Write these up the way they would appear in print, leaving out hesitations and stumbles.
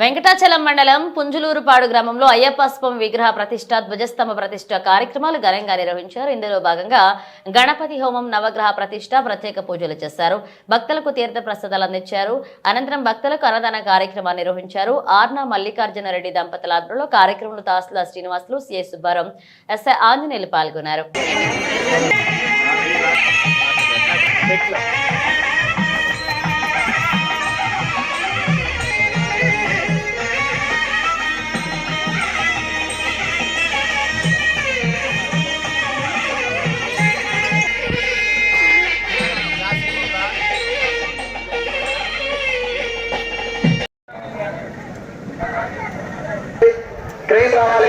వెంకటాచలం మండలం పుంజులూరుపాడు గ్రామంలో అయ్యప్ప స్వామి విగ్రహ ప్రతిష్ట ధ్వజస్తంభ ప్రతిష్ట కార్యక్రమాలు ఘనంగా నిర్వహించారు. ఇందులో భాగంగా గణపతి హోమం, నవగ్రహ ప్రతిష్ట, ప్రత్యేక పూజలు చేశారు. భక్తులకు తీర్థ ప్రసాదాలు అందించారు. అనంతరం భక్తులకు అన్నదాన కార్యక్రమాన్ని నిర్వహించారు. ఆర్నా మల్లికార్జున రెడ్డి దంపతుల ఆధ్వర్యంలో కార్యక్రమంలో తహసీల్దార్ శ్రీనివాసులు, సిఐ సుబ్బారావు, ఎస్ఐ ఆంజనేయులు పాల్గొన్నారు. ట్రైన్ రావాలి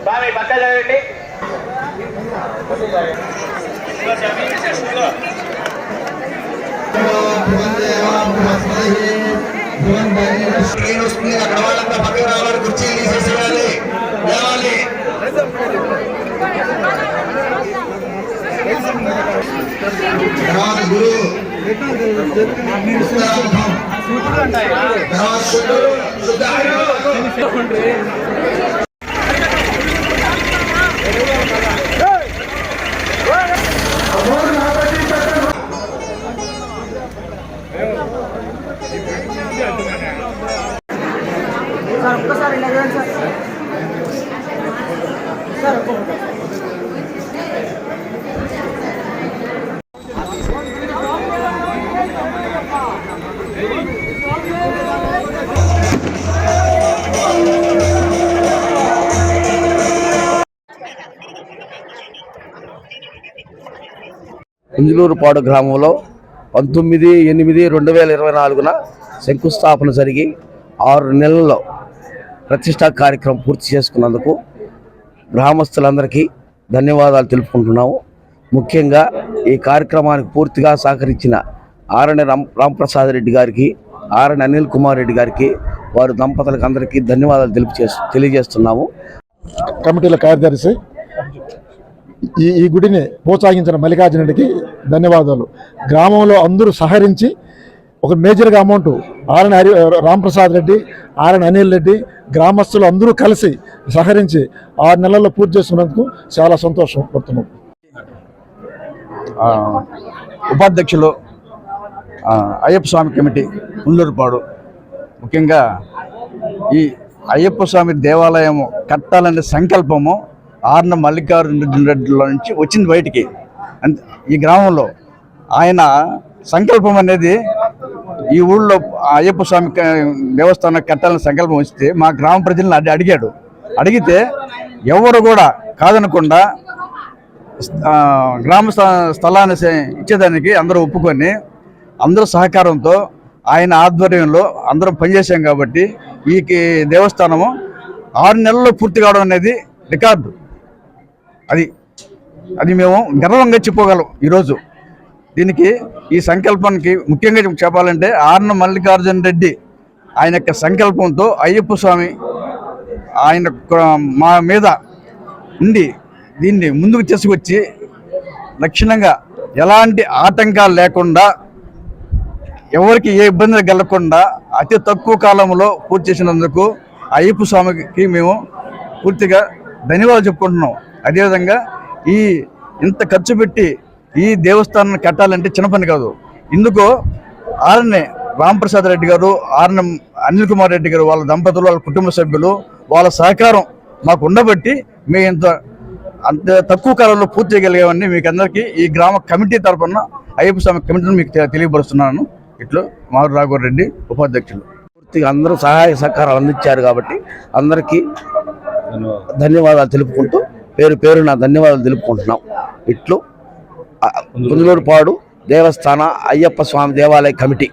బాగా పక్క చదవండి. ట్రైన్ వస్తుంది, అక్కడ వాళ్ళంతా పక్కకు రావాలి, కుర్చీలు తీసేసేయాలి. గురు ఒక్కసారి సార్ పుంజులూరుపాడు గ్రామంలో 19/8/2024 శంకుస్థాపన జరిగి 6 నెలల్లో ప్రతిష్టా కార్యక్రమం పూర్తి చేసుకున్నందుకు గ్రామస్తులందరికీ ధన్యవాదాలు తెలుపుకుంటున్నాము. ముఖ్యంగా ఈ కార్యక్రమానికి పూర్తిగా సహకరించిన ఆరణి రాంప్రసాద్ రెడ్డి గారికి, ఆరణి అనిల్ కుమార్ రెడ్డి గారికి, వారి దంపతులకు అందరికీ ధన్యవాదాలు తెలియజేస్తున్నాము. కమిటీల కార్యదర్శి ఈ గుడిని ప్రోత్సహించిన మల్లికార్జున రెడ్డికి ధన్యవాదాలు. గ్రామంలో అందరూ సహకరించి ఒక మేజర్గా అమౌంట్ ఆరణి రాంప్రసాద్ రెడ్డి, ఆరణి అనిల్ రెడ్డి గ్రామస్తులు అందరూ కలిసి సహకరించి 6 నెలల్లో పూర్తి చేసుకున్నందుకు చాలా సంతోషం పడుతున్నాం. ఉపాధ్యక్షులు అయ్యప్ప స్వామి కమిటీ పుంజులూరుపాడు, ముఖ్యంగా ఈ అయ్యప్ప స్వామి దేవాలయం కట్టాలనే సంకల్పము ఆర్న మల్లికార్జున రెడ్డిలో నుంచి వచ్చింది బయటికి. ఈ గ్రామంలో ఆయన సంకల్పం అనేది ఈ ఊళ్ళో అయ్యప్ప స్వామి దేవస్థానం కట్టాలని సంకల్పం వస్తే మా గ్రామ ప్రజలను అడిగితే ఎవరు కూడా కాదనకుండా గ్రామ స్థలాన్ని ఇచ్చేదానికి అందరూ ఒప్పుకొని అందరూ సహకారంతో ఆయన ఆధ్వర్యంలో అందరం పనిచేసాం. కాబట్టి ఈ దేవస్థానము 6 నెలల్లో పూర్తి కావడం అనేది రికార్డు. అది మేము గర్వంగా చెప్పుకోగలం. ఈరోజు దీనికి ఈ సంకల్పానికి ముఖ్యంగా చెప్పాలంటే ఆర్న మల్లికార్జున రెడ్డి ఆయన యొక్క సంకల్పంతో అయ్యప్ప స్వామి ఆయన మా మీద ఉండి దీన్ని ముందుకు తీసుకొచ్చి లక్షణంగా ఎలాంటి ఆటంకాలు లేకుండా, ఎవరికి ఏ ఇబ్బందులు కలగకుండా అతి తక్కువ కాలంలో పూర్తి చేసినందుకు అయ్యప్ప స్వామికి మేము పూర్తిగా ధన్యవాదాలు చెప్పుకుంటున్నాం. అదేవిధంగా ఇంత ఖర్చు పెట్టి ఈ దేవస్థానాన్ని కట్టాలంటే చిన్న పని కాదు. ఇందుకు ఆర్ఎన్ఏ రాంప్రసాద్ రెడ్డి గారు, ఆర్ఎన్ అనిల్ కుమార్ రెడ్డి గారు, వాళ్ళ దంపతులు, వాళ్ళ కుటుంబ సభ్యులు, వాళ్ళ సహకారం మాకు ఉండబట్టి మేము అంత తక్కువ కాలంలో పూర్తి చేయగలిగామని మీకు అందరికీ ఈ గ్రామ కమిటీ తరఫున అయ్యప్ప స్వామి కమిటీని మీకు తెలియపరుస్తున్నాను. ఇట్లా మారు రాఘవ రెడ్డి, ఉపాధ్యక్షులు. పూర్తిగా అందరూ సహాయ సహకారాలు అందించారు కాబట్టి అందరికీ ధన్యవాదాలు తెలుపుకుంటూ పేరున ధన్యవాదాలు తెలుపుకుంటున్నాం. ఇట్లు పుంజులూరుపాడు దేవస్థాన అయ్యప్ప స్వామి దేవాలయ కమిటీ.